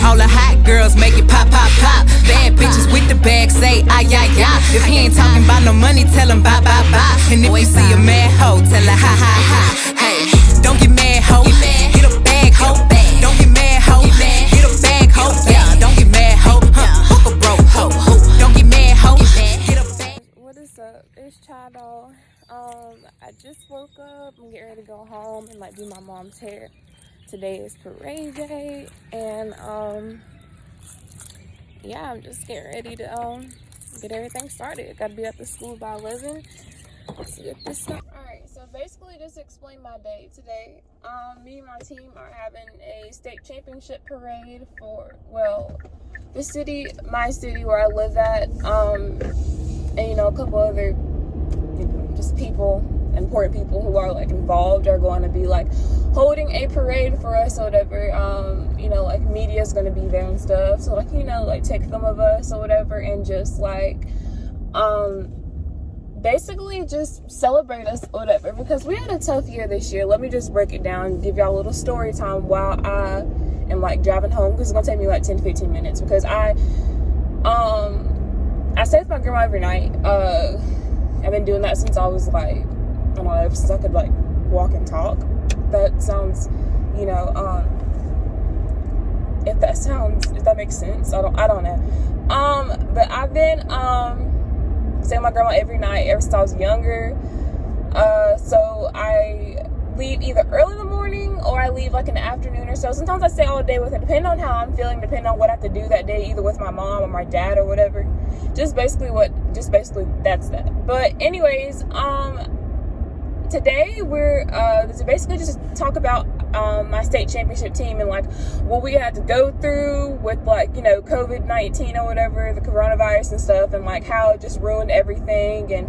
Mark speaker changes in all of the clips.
Speaker 1: All the hot girls make it pop, pop, pop. Bad bitches with the bag say, ay, ay, ay. If he ain't talking about no money, tell him bye, bye, bye. And if you see a mad hoe, tell her ha, ha, ha. Hey, don't get mad, hoe. Get a bag, hoe. Don't get mad, hoe. Get a bag, hoe. Yeah, don't get mad, hoe. Fuck a broke hoe. Don't get mad, hoe. Get a bag.
Speaker 2: What is up? It's Chyna. I just woke up. I'm getting ready to go home and do my mom's hair. Today is parade day, and yeah, I'm just getting ready to get everything started. Got to be at the school by 11. Let's get this started. Alright, so basically just to explain my day today. Me and my team are having a state championship parade for, well, the city, my city where I live at, and a couple other, just people, important people who are involved are going to be holding a parade for us or whatever. Media is going to be there and stuff, so take film of us or whatever, and just basically just celebrate us or whatever, because we had a tough year this year. Let me just break it down and give y'all a little story time while I am driving home, because it's gonna take me 10-15 minutes, because I stay with my grandma every night. I've been doing that since I was I don't know, ever since I could walk and talk. That sounds, if that makes sense, I don't know. But I've been staying with my grandma every night ever since I was younger. So I leave either early in the morning or I leave in the afternoon or so. Sometimes I stay all day with her, depending on how I'm feeling, depending on what I have to do that day, either with my mom or my dad or whatever. Just basically that's that. But anyways, today we're basically just talk about my state championship team and what we had to go through with COVID-19 or whatever, the coronavirus and stuff, and how it just ruined everything and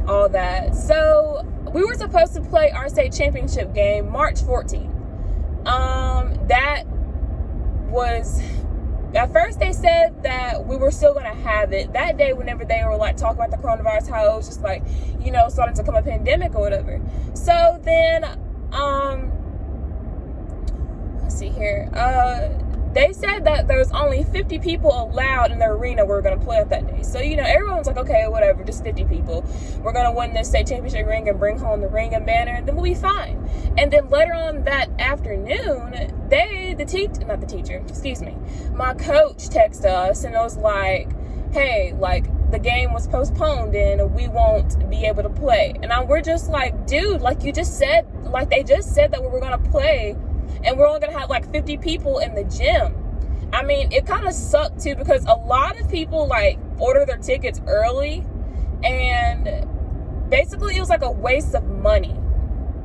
Speaker 2: all that. So we were supposed to play our state championship game March 14th. That was, at first they said that we were still gonna have it that day whenever they were talking about the coronavirus, how it was just starting to become a pandemic or whatever. So then let's see here, they said that there was only 50 people allowed in the arena we were going to play at that day. So everyone was okay, whatever, just 50 people, we're going to win this state championship ring and bring home the ring and banner, and then we'll be fine. And then later on that afternoon, my coach texted us and it was hey, the game was postponed and we won't be able to play. And we're just dude, you just said, they just said that we were going to play and we're only going to have 50 people in the gym. I mean, it kind of sucked too, because a lot of people order their tickets early, and basically it was a waste of money,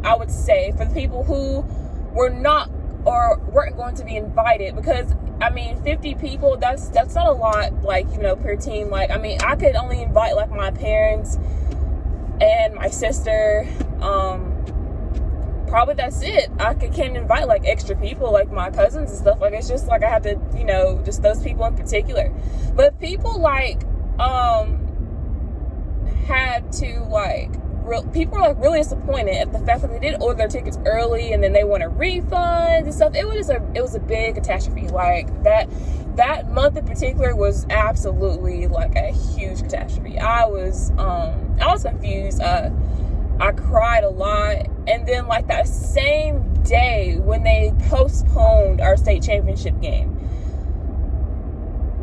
Speaker 2: I would say, for the people who were not or weren't going to be invited, because 50 people, that's not a lot, per team. I could only invite my parents and my sister, probably that's it. I can't invite extra people, my cousins and stuff. It's just I have to, just those people in particular. But people had to people were really disappointed at the fact that they did order their tickets early and then they wanted refunds and stuff. It was a big catastrophe. That month in particular was absolutely a huge catastrophe. I was confused. I cried a lot. And then that same day when they postponed our state championship game,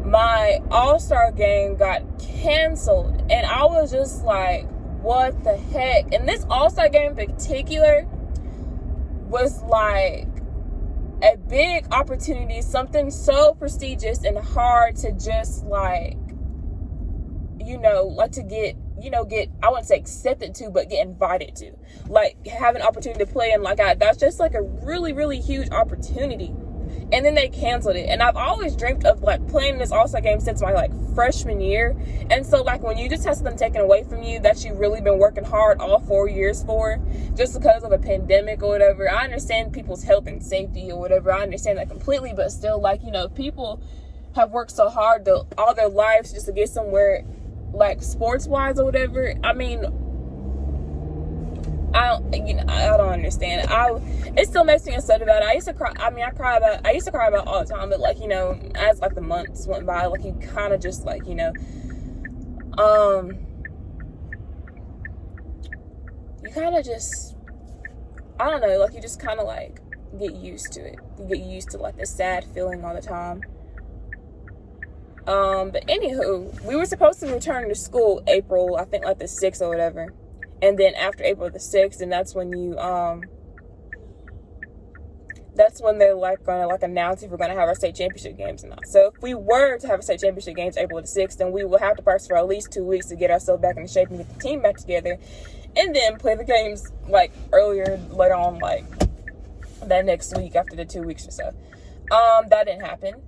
Speaker 2: my all-star game got canceled, and I was just what the heck? And this all-star game in particular was a big opportunity, something so prestigious and hard to just to get, I wouldn't say accepted to, but get invited to, have an opportunity to play in that's just a really, really huge opportunity. And then they canceled it. And I've always dreamt of playing this all-star game since my freshman year. And so when you just have something taken away from you that you've really been working hard all 4 years for, just because of a pandemic or whatever. I understand people's health and safety or whatever. I understand that completely, but still people have worked so hard all their lives just to get somewhere sports wise or whatever. I don't understand. It still makes me upset about it. I used to cry. I mean, I used to cry about it all the time, but like, as like the months went by, like you kind of just like, you kind of just, I don't know, like you just kind of like get used to it. You get used to like the sad feeling all the time. But anywho, we were supposed to return to school April, I think like the 6th or whatever. And then after April the 6th, and that's when that's when they're like gonna like announce if we're gonna have our state championship games or not. So if we were to have a state championship games April the 6th, then we will have to practice for at least 2 weeks to get ourselves back in shape and get the team back together, and then play the games like later on, like that next week after the 2 weeks or so. That didn't happen.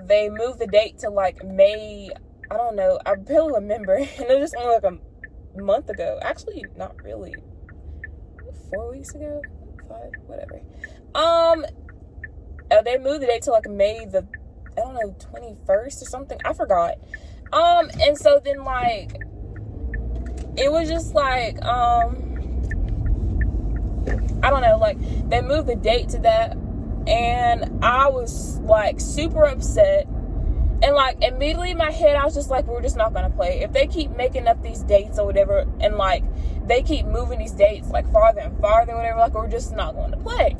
Speaker 2: They moved the date to like May. I don't know. I barely remember, and it was just only like a month ago. Actually, not really. 4 weeks ago, 5, whatever. They moved the date to like May the, I don't know, 21st or something. I forgot. And so then like, it was just like, I don't know, like they moved the date to that, and I was like super upset. And like immediately in my head, I was just like, we're just not gonna play. If they keep making up these dates or whatever, and like they keep moving these dates like farther and farther or whatever, like we're just not going to play.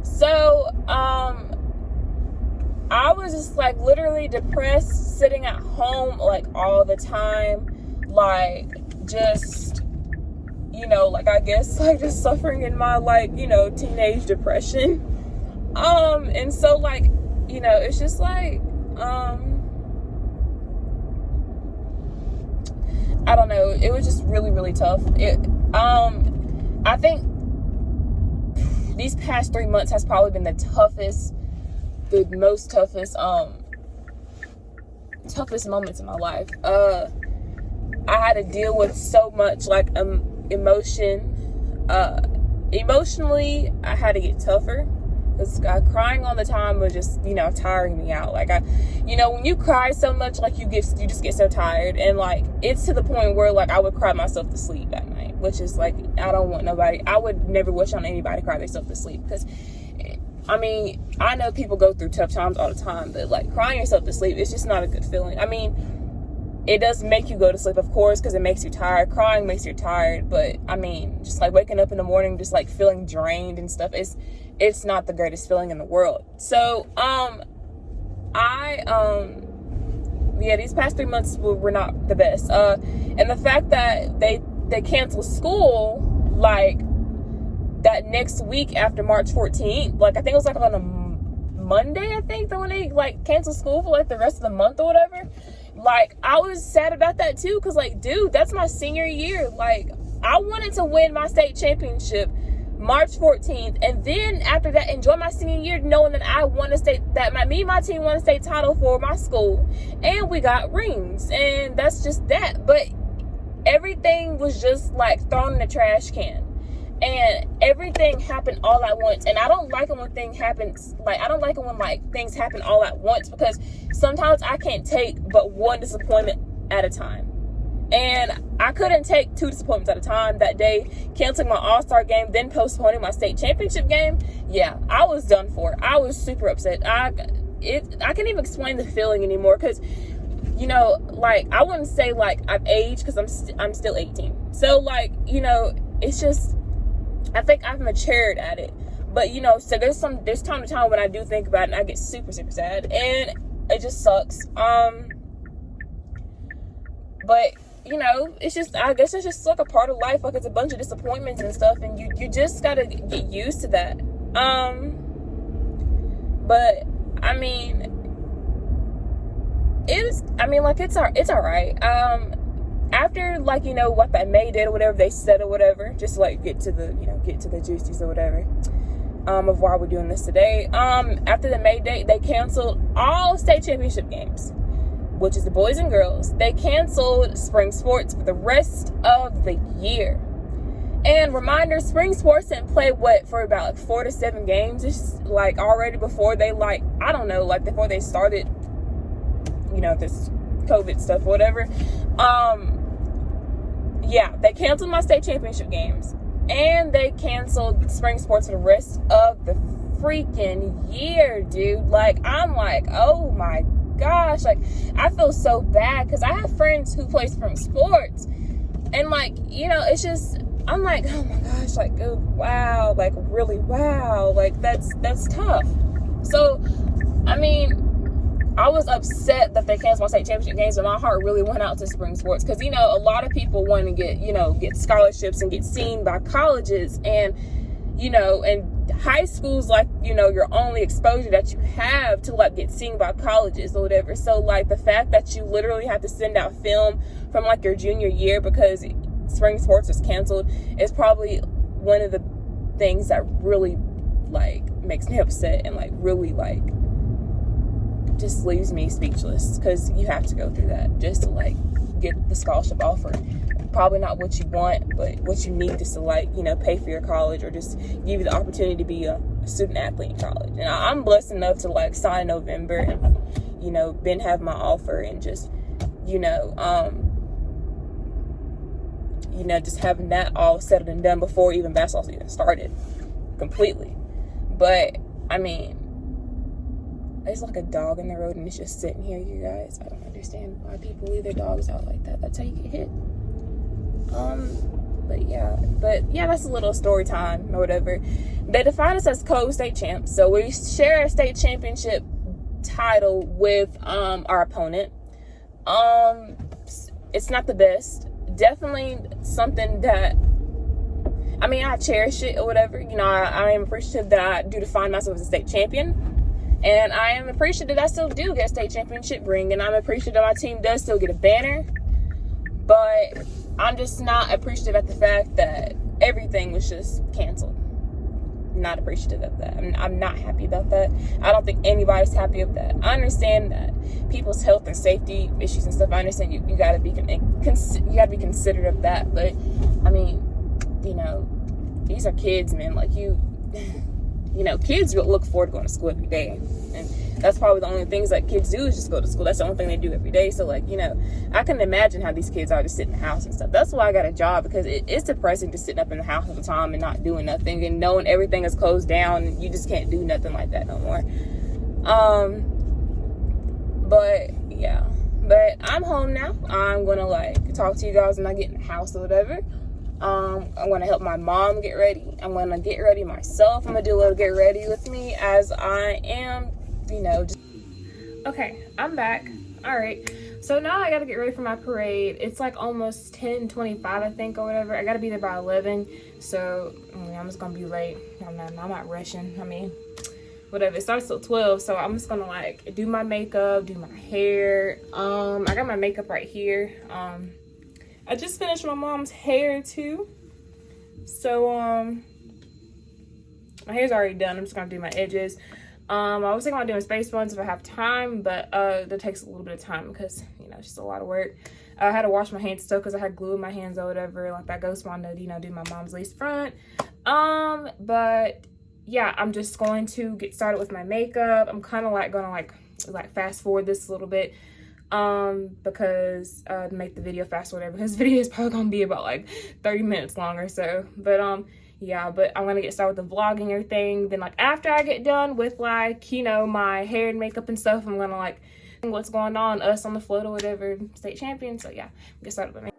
Speaker 2: So I was just like literally depressed, sitting at home like all the time, like just, like I guess like just suffering in my like, teenage depression. And so like, it's just like, I don't know. It was just really, really tough. I think these past 3 months has probably been the most toughest moments in my life. I had to deal with so much like emotion. Emotionally, I had to get tougher. Because crying all the time was just, tiring me out. Like, when you cry so much, like, you just get so tired. And, like, it's to the point where, like, I would cry myself to sleep at night. Which is, like, I would never wish on anybody to cry themselves to sleep. Because, I mean, I know people go through tough times all the time. But, like, crying yourself to sleep, it's just not a good feeling. I mean, it does make you go to sleep, of course, because it makes you tired. Crying makes you tired. But, I mean, just, like, waking up in the morning, just, like, feeling drained and stuff, it's not the greatest feeling in the world. So, these past 3 months were not the best. And the fact that they canceled school, like, that next week after March 14th, like, I think it was, like, on a Monday, I think, that when they, like, canceled school for, like, the rest of the month or whatever. Like, I was sad about that, too, because, like, dude, that's my senior year. Like, I wanted to win my state championship March 14th, and then after that, enjoy my senior year, knowing that I won a state, that me and my team won a state title for my school, and we got rings, and that's just that. But everything was just like thrown in the trash can, and everything happened all at once. And I don't like it when things happen all at once, because sometimes I can't take but one disappointment at a time. And I couldn't take 2 disappointments at a time that day, canceling my all-star game, then postponing my state championship game. Yeah, I was done for. I was super upset. I can't even explain the feeling anymore, because, like, I wouldn't say, like, I've aged, because I'm still 18. So, like, it's just, I think I've matured at it. But, so there's time to time when I do think about it, and I get super, super sad. And it just sucks. But, it's just, I guess it's just like a part of life. Like, it's a bunch of disappointments and stuff, and you just gotta get used to that. But I mean, it's all right. After, like, what that May did or whatever they said or whatever, just to, like, get to the juicies or whatever, of why we're doing this today. After the May date, they canceled all state championship games, which is the boys and girls. They canceled spring sports for the rest of the year. And reminder, spring sports didn't play for about like 4 to 7 games. It's like already before they before they started, this COVID stuff or whatever. They canceled my state championship games. And they canceled spring sports for the rest of the freaking year, dude. Like, I'm like, oh my gosh. Like, I feel so bad because I have friends who play spring sports. And, like, you know, it's just, I'm like, oh my gosh, like, oh, wow. Like, really, wow. Like, that's tough. So, I mean, I was upset that they canceled my state championship games, but my heart really went out to spring sports because, you know, a lot of people want to get scholarships and get seen by colleges, and, you know, and high school's like, you know, your only exposure that you have to, like, get seen by colleges or whatever. So, like, the fact that you literally have to send out film from, like, your junior year because spring sports was canceled is probably one of the things that really, like, makes me upset and, like, really, like, just leaves me speechless because you have to go through that just to, like, get the scholarship offer. Probably not what you want, but what you need just to, like, you know, pay for your college or just give you the opportunity to be a student athlete in college. And I'm blessed enough to, like, sign in November and, you know, then have my offer and just, you know, just having that all settled and done before even basketball season started completely. But I mean, there's like a dog in the road and it's just sitting here, you guys. I don't understand why people leave their dogs out like that. That's how you get hit. But yeah, that's a little story time or whatever. They define us as co-state champs, so we share a state championship title with our opponent. It's not the best. Definitely something that, I mean, I cherish it or whatever. You know, I am appreciative that I do define myself as a state champion. And I am appreciative that I still do get a state championship ring. And I'm appreciative that my team does still get a banner. But I'm just not appreciative at the fact that everything was just canceled. Not appreciative of that. I'm not happy about that. I don't think anybody's happy with that. I understand that people's health and safety issues and stuff. I understand you gotta be considerate of that. But I mean, you know, these are kids, man. Like you know, kids look forward to going to school every day, and that's probably the only things that kids do is just go to school. That's the only thing they do every day. So, like, you know, I can imagine how these kids are to sit in the house and stuff. That's why I got a job, because it's depressing to sitting up in the house all the time and not doing nothing and knowing everything is closed down and you just can't do nothing like that no more. But yeah, but I'm home now. I'm gonna, like, talk to you guys when I get in the house or whatever. I'm going to help my mom get ready. I'm going to get ready myself. I'm going to do a little get ready with me as I am, you know. Okay, I'm back. All right. So now I got to get ready for my parade. It's like almost 10:25, I think, or whatever. I got to be there by 11. So I'm just going to be late. I'm not rushing. I mean, whatever. It starts till 12. So I'm just going to, like, do my makeup, do my hair. I got my makeup right here. I just finished my mom's hair too. So my hair's already done. I'm just gonna do my edges. I was thinking about doing space buns if I have time, but that takes a little bit of time because, you know, it's just a lot of work. I had to wash my hands still because I had glue in my hands or whatever. Like that goes on to, you know, do my mom's lace front. But yeah, I'm just going to get started with my makeup. I'm kind of like gonna like fast forward this a little bit. Because to make the video fast or whatever, because the video is probably gonna be about like 30 minutes long or so. But yeah, but I'm gonna get started with the vlogging and everything. Then, like, after I get done with, like, you know, my hair and makeup and stuff, I'm gonna, like, what's going on, us on the float or whatever, state champion. So yeah, get started with me.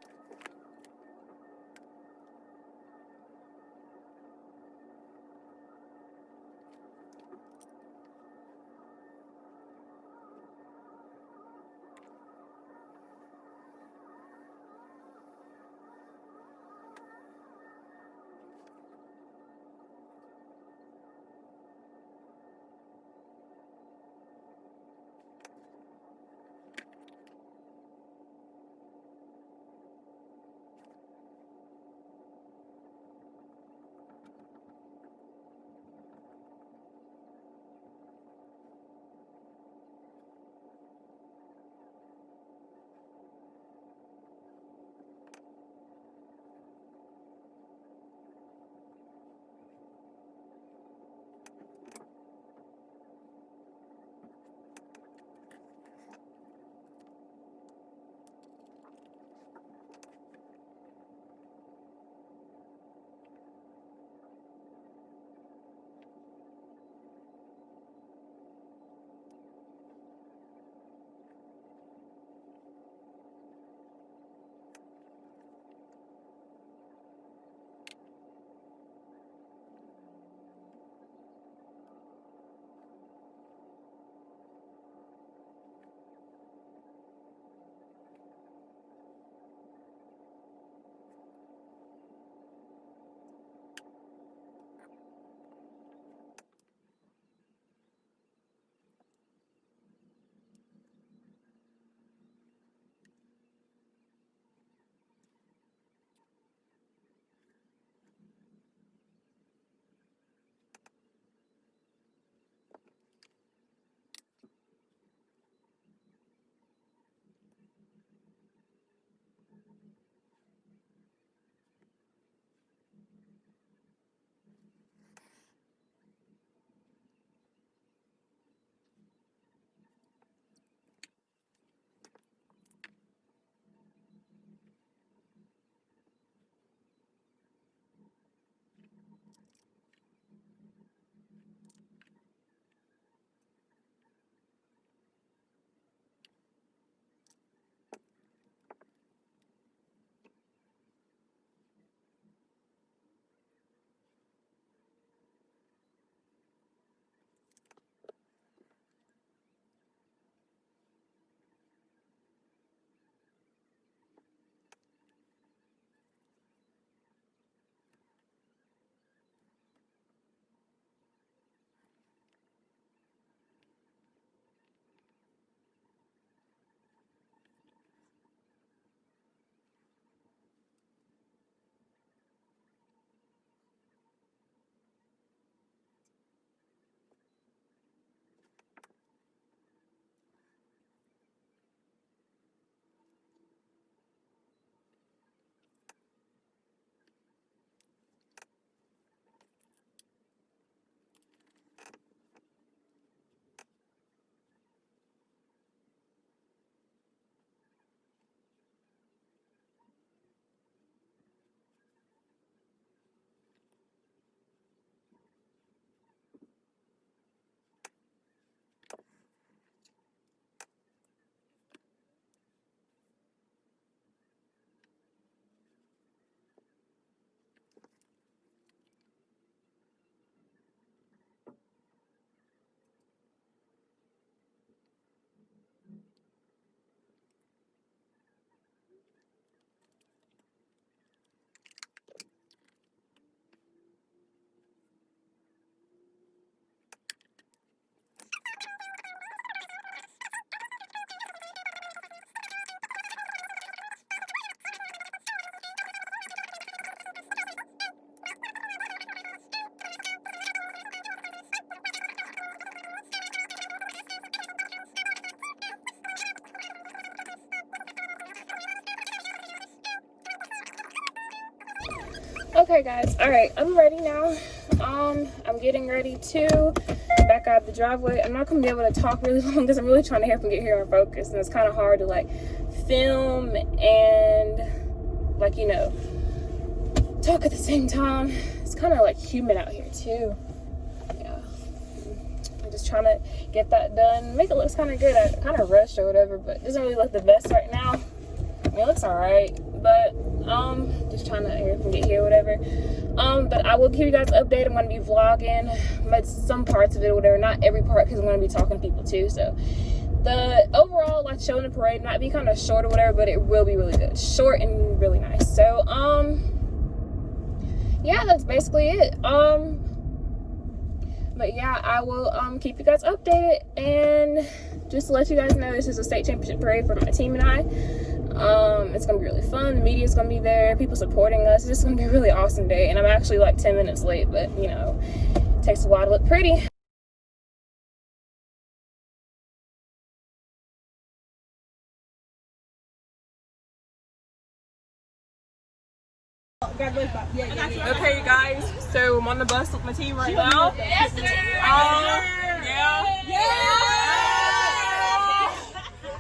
Speaker 2: Okay guys, all right, I'm ready now. I'm getting ready to back out the driveway. I'm not gonna be able to talk really long because I'm really trying to help him get here and focus, and it's kind of hard to like film and like, you know, talk at the same time. It's kind of like humid out here too. Yeah, I'm just trying to get that done, make it look kind of good. I kind of rushed or whatever, but it doesn't really look the best right now. I mean, it looks all right, but just trying to hear from get here, whatever. But I will keep you guys updated. I'm gonna be vlogging, but some parts of it, or whatever. Not every part, because I'm gonna be talking to people too. So the overall like show in the parade might be kind of short or whatever, but it will be really good, short and really nice. So yeah, that's basically it. But yeah, I will keep you guys updated, and just to let you guys know, this is a state championship parade for my team and I. It's gonna be really fun. The media's gonna be there, people supporting us. It's just gonna be a really awesome day, and I'm actually like 10 minutes late, but you know, it takes a while to look pretty.
Speaker 3: Okay, you guys, so I'm on the bus with my team right now.
Speaker 2: Yes, sir.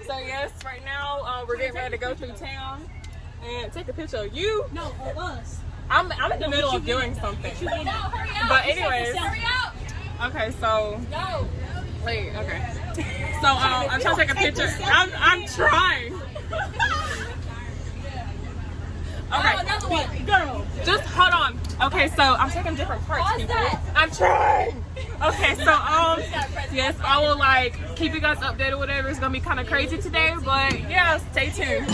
Speaker 3: So yes, right now we're getting ready to go through town and take a picture of you.
Speaker 4: No, of us.
Speaker 3: I'm in the middle of doing something. But anyways, okay, so wait, okay. So I'm trying to take a picture. I'm trying. Okay.
Speaker 4: Oh, another one. Girl.
Speaker 3: Just hold on. Okay, so I'm taking different parts, people. I'm trying. Okay, so yes, I will like keep you guys updated, whatever. It's gonna be kind of crazy today, but yeah, stay tuned.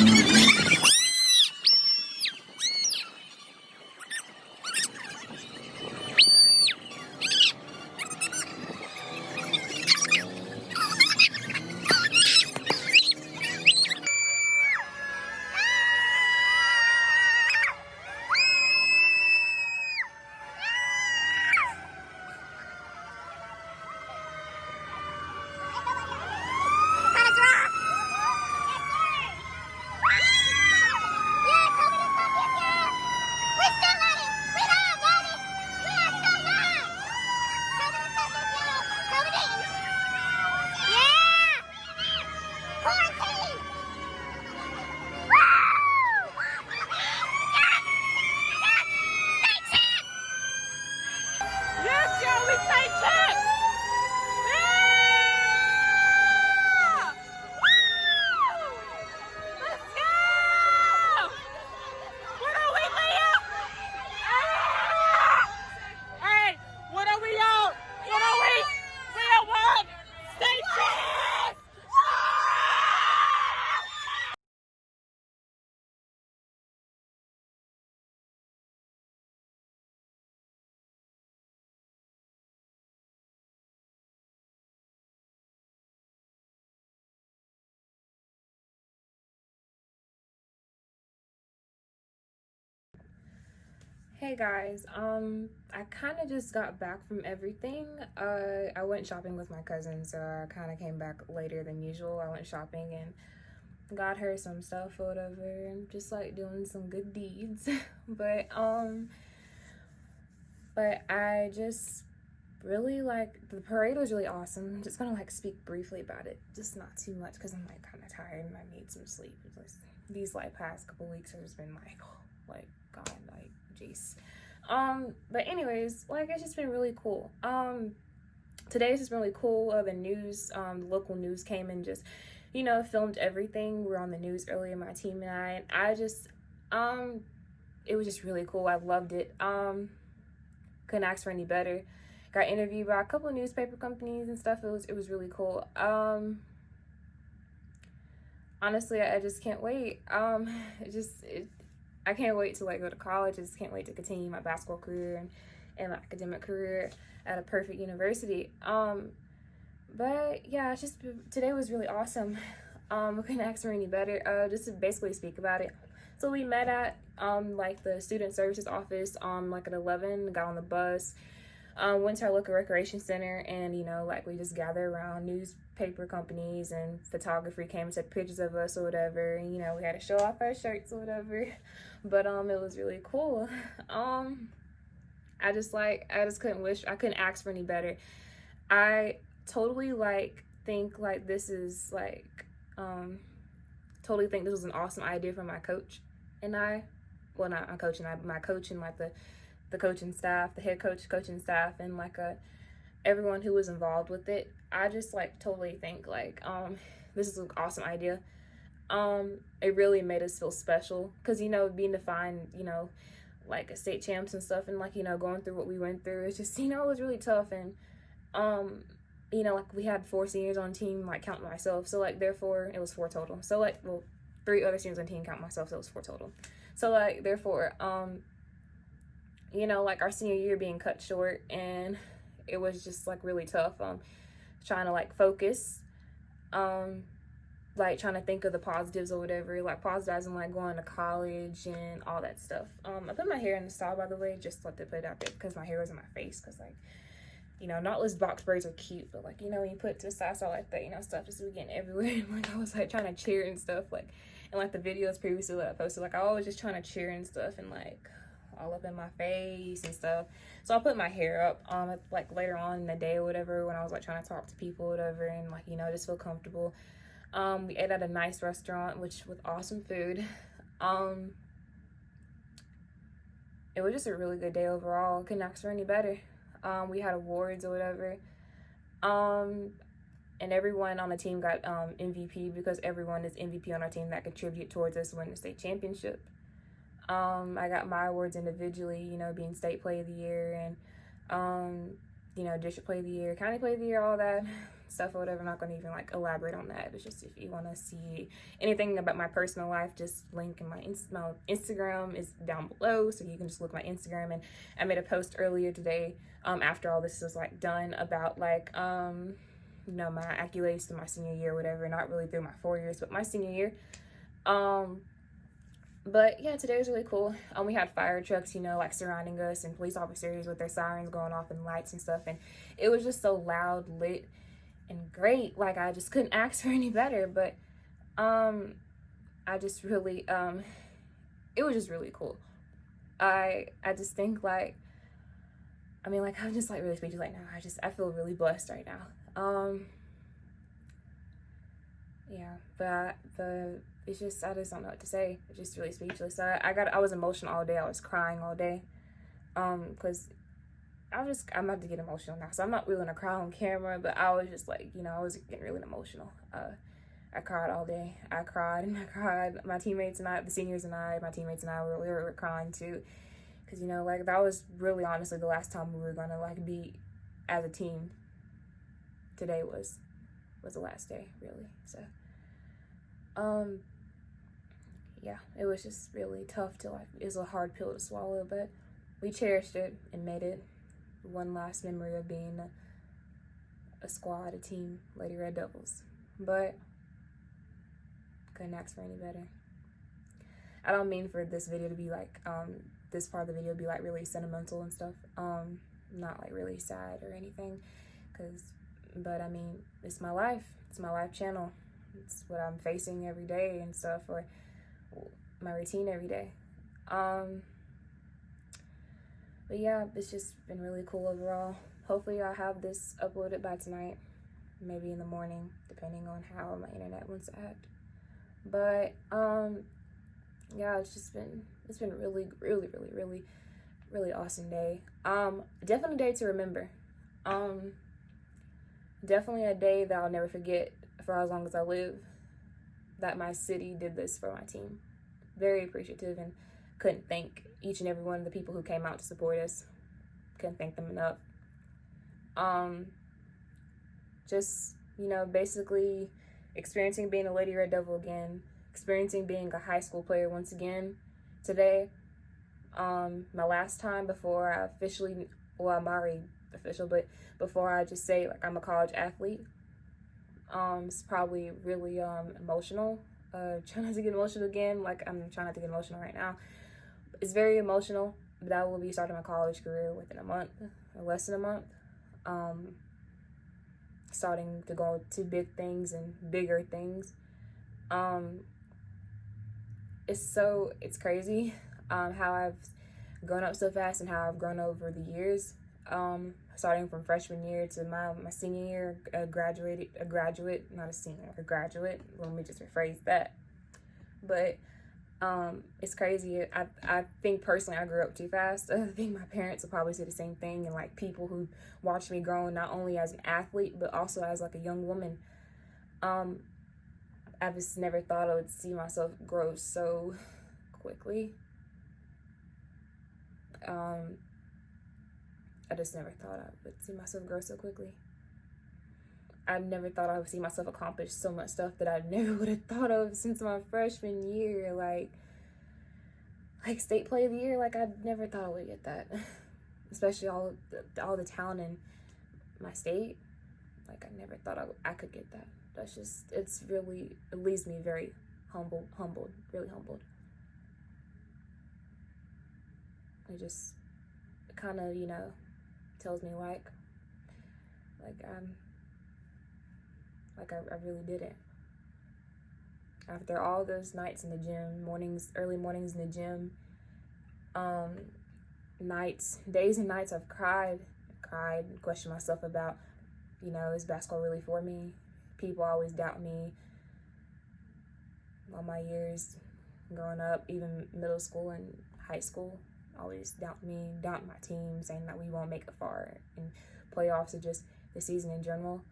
Speaker 2: Hey guys, I kind of just got back from everything. I went shopping with my cousin, so I kind of came back later than usual. I went shopping and got her some stuff or whatever, and just like doing some good deeds. but I just really like, the parade was really awesome. I'm just gonna like speak briefly about it, just not too much, because I'm like kind of tired and I need some sleep. Just, these like past couple weeks have just been like, oh, like God, like jeez. But anyways, like it's just been really cool. Today's just been really cool. The news, the local news came and just, you know, filmed everything. We were on the news earlier, my team and I just, it was just really cool. I loved it. Couldn't ask for any better. Got interviewed by a couple of newspaper companies and stuff. It was really cool. Honestly, I just can't wait. I can't wait to like go to college. I just can't wait to continue my basketball career and my academic career at a perfect university. But yeah, it's just, today was really awesome. I couldn't ask for any better. Just to basically speak about it. So we met at like the student services office like at 11, got on the bus. Went to our local recreation center, and, you know, like, we just gathered around newspaper companies, and photography came and took pictures of us or whatever, and, you know, we had to show off our shirts or whatever. But it was really cool. I just couldn't ask for any better. I totally think this is totally think this was an awesome idea from my coach and my coach and like the coaching staff, the head coach, coaching staff, and everyone who was involved with it. I just totally think this is an awesome idea. It really made us feel special, because, you know, being defined, you know, like a state champs and stuff, and you know, going through what we went through, it's just, you know, it was really tough. And you know, we had 4 seniors on team, counting myself, so therefore it was 4 total. So 3 other seniors on team, count myself, so it was 4 total. So therefore you know, our senior year being cut short, and it was just really tough, trying to focus, trying to think of the positives or whatever, positivizing going to college and all that stuff. I put my hair in the style, by the way, just to put it out there, because my hair was in my face, because you know, knotless box braids are cute, but you know, when you put it to the side like that, you know, stuff just be getting everywhere. And I was trying to cheer and stuff, and the videos previously that I posted, I was just trying to cheer and stuff, and all up in my face and stuff. So I put my hair up later on in the day or whatever, when I was trying to talk to people or whatever, and you know, just feel comfortable. We ate at a nice restaurant, with awesome food. It was just a really good day overall. Couldn't ask for any better. We had awards or whatever. And everyone on the team got MVP, because everyone is MVP on our team that contributed towards us winning the state championship. I got my awards individually, you know, being state play of the year, and you know, district play of the year, county play of the year, all that stuff or whatever. I'm not going to even elaborate on that. It's just, if you want to see anything about my personal life, just link in my Instagram is down below, so you can just look at my Instagram. And I made a post earlier today, after all this is done, about you know, my accolades to my senior year or whatever. Not really through my 4 years, but my senior year. But yeah, today was really cool. We had fire trucks, you know, surrounding us, and police officers with their sirens going off and lights and stuff, and it was just so loud, lit, and great. I just couldn't ask for any better. But I just really it was just really cool. I just think I mean, I'm just really speechless right now. I feel really blessed right now. Yeah, but it's just, I just don't know what to say. It's just really speechless. I was emotional all day. I was crying all day, because I'm about to get emotional now, so I'm not really gonna cry on camera, but I was just you know, I was getting really emotional. I cried all day. I cried and I cried. My teammates and I, the seniors and I, my teammates and I were crying too, because, you know, that was really honestly the last time we were gonna be as a team. Today was the last day, really. So yeah, it was just really tough to it was a hard pill to swallow, but we cherished it and made it one last memory of being a squad, a team, Lady Red Devils. But couldn't ask for any better. I don't mean for this video to be this part of the video to be really sentimental and stuff, not really sad or anything, but I mean, it's my life. It's my life channel. It's what I'm facing every day and stuff, or my routine every day. But yeah, it's just been really cool overall. Hopefully I'll have this uploaded by tonight, maybe in the morning, depending on how my internet wants to act. But yeah, it's been a really awesome day. Definitely a day to remember. Definitely a day that I'll never forget for as long as I live, that my city did this for my team. Very appreciative, and couldn't thank each and every one of the people who came out to support us. Couldn't thank them enough. Just, you know, basically experiencing being a Lady Red Devil again, experiencing being a high school player once again today. My last time before I officially, well, I'm already official, but before I just say I'm a college athlete. It's probably really emotional. Try not to get emotional again. I'm trying not to get emotional right now. It's very emotional, but I will be starting my college career within a month
Speaker 5: less than a month. Starting to go to big things and bigger things. It's crazy how I've grown up so fast and how I've grown over the years. Starting from freshman year to my senior year, a graduate, not a senior, a graduate. Let me just rephrase that. But it's crazy. I think personally I grew up too fast. I think my parents will probably say the same thing, and like people who watched me grow not only as an athlete but also as like a young woman. I just never thought I would see myself grow so quickly. I just never thought I would see myself grow so quickly. I never thought I would see myself accomplish so much stuff that I never would have thought of since my freshman year. Like state play of the year, like I never thought I would get that. Especially all the talent in my state. Like I never thought I could get that. That's just, it leaves me very humbled, really humbled. It just kind of, tells me I really didn't. After all those nights in the gym, early mornings in the gym, days and nights I've cried, questioned myself about, is basketball really for me? People always doubt me. All my years growing up, even middle school and high school, always doubt me, doubt my team, saying that we won't make it far in playoffs or just the season in general.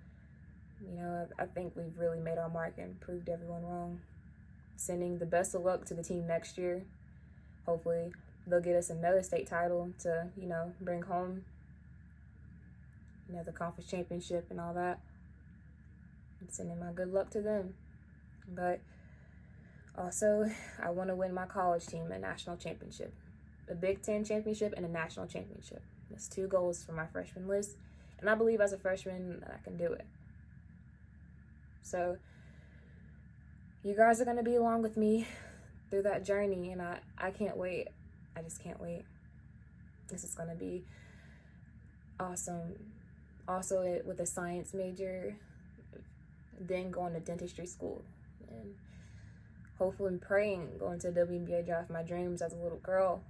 Speaker 5: I think we've really made our mark and proved everyone wrong. Sending the best of luck to the team next year. Hopefully they'll get us another state title to, bring home, the conference championship and all that. I'm sending my good luck to them. But also, I want to win my college team a national championship. A Big Ten championship and a national championship. That's 2 goals for my freshman list. And I believe as a freshman that I can do it. So, you guys are going to be along with me through that journey. And I can't wait. I just can't wait. This is going to be awesome. Also, with a science major, then going to dentistry school. And hopefully praying, going to a WNBA draft, my dreams as a little girl.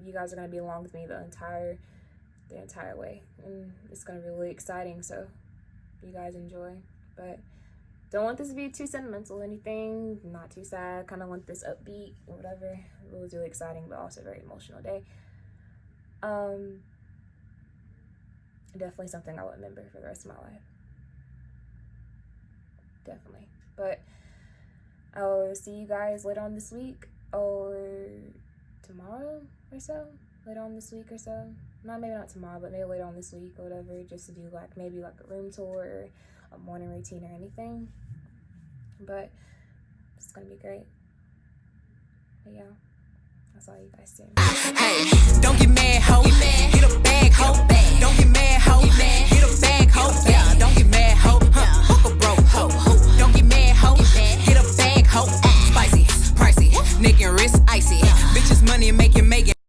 Speaker 5: You guys are going to be along with me the entire way. And it's going to be really exciting, so you guys enjoy. But don't want this to be too sentimental or anything, not too sad. Kind of want this upbeat or whatever. It was really exciting, but also a very emotional day. Definitely something I will remember for the rest of my life. Definitely. But I'll see you guys later on this week or tomorrow or so. Later on this week or so. Maybe not tomorrow, but maybe later on this week or whatever. Just to do maybe a room tour or a morning routine or anything. But it's gonna be great. But yeah, that's all you guys do.
Speaker 1: Hey, don't get mad, ho.